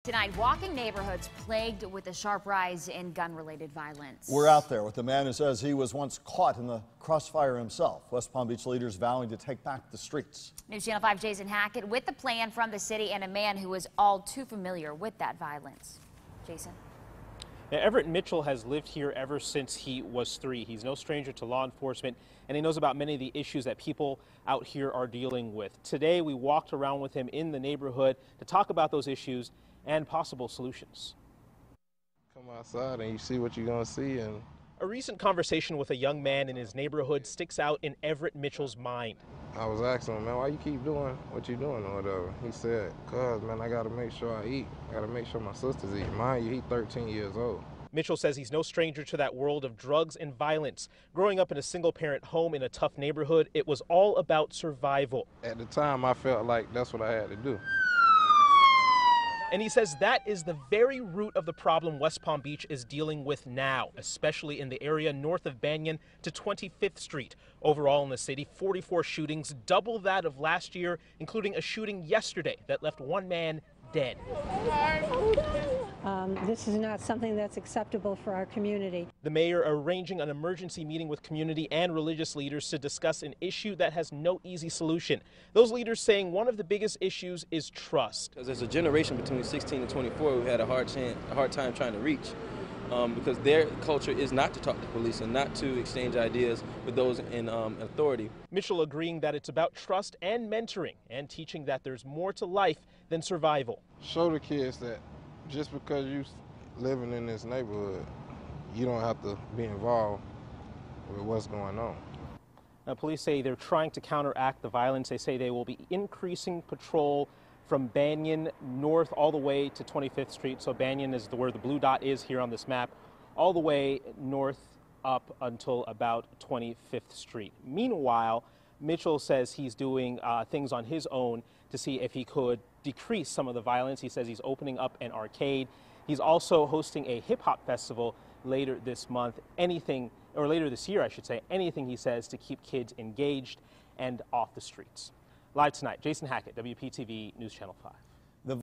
Tonight, walking neighborhoods plagued with a sharp rise in gun-related violence. We're out there with the man who says he was once caught in the crossfire himself. West Palm Beach leaders vowing to take back the streets. News Channel 5's Jason Hackett with the plan from the city and a man who is all too familiar with that violence. Jason. Now, Everett Mitchell has lived here ever since he was 3. He's no stranger to law enforcement, and he knows about many of the issues that people out here are dealing with. Today, we walked around with him in the neighborhood to talk about those issues and possible solutions. Come outside and you see what you're going to see. And a recent conversation with a young man in his neighborhood sticks out in Everett Mitchell's mind. I was asking him, man, why you keep doing what you're doing or whatever? He said, cuz, man, I got to make sure I eat. I got to make sure my sister's eating. Mind you, he's 13 years old. Mitchell says he's no stranger to that world of drugs and violence. Growing up in a single-parent home in a tough neighborhood, it was all about survival. At the time, I felt like that's what I had to do. And he says that is the very root of the problem West Palm Beach is dealing with now, especially in the area north of Banyan to 25th Street. Overall in the city, 44 shootings, double that of last year, including a shooting yesterday that left one man dead. This is not something that's acceptable for our community. The mayor arranging an emergency meeting with community and religious leaders to discuss an issue that has no easy solution. Those leaders saying one of the biggest issues is trust. Because there's a generation between 16 and 24 who had a hard time trying to reach. Because their culture is not to talk to police and not to exchange ideas with those in authority. Mitchell agreeing that it's about trust and mentoring and teaching that there's more to life than survival. Show the kids that just because you're living in this neighborhood, you don't have to be involved with what's going on. Now, police say they're trying to counteract the violence. They say they will be increasing patrol from Banyan north all the way to 25th Street. So Banyan is where the blue dot is here on this map, all the way north up until about 25th Street. Meanwhile, Mitchell says he's doing things on his own to see if he could decrease some of the violence. He says he's opening up an arcade. He's also hosting a hip-hop festival later this month. Later this year, I should say. Anything, he says, to keep kids engaged and off the streets. Live tonight, Jason Hackett, WPTV News Channel 5.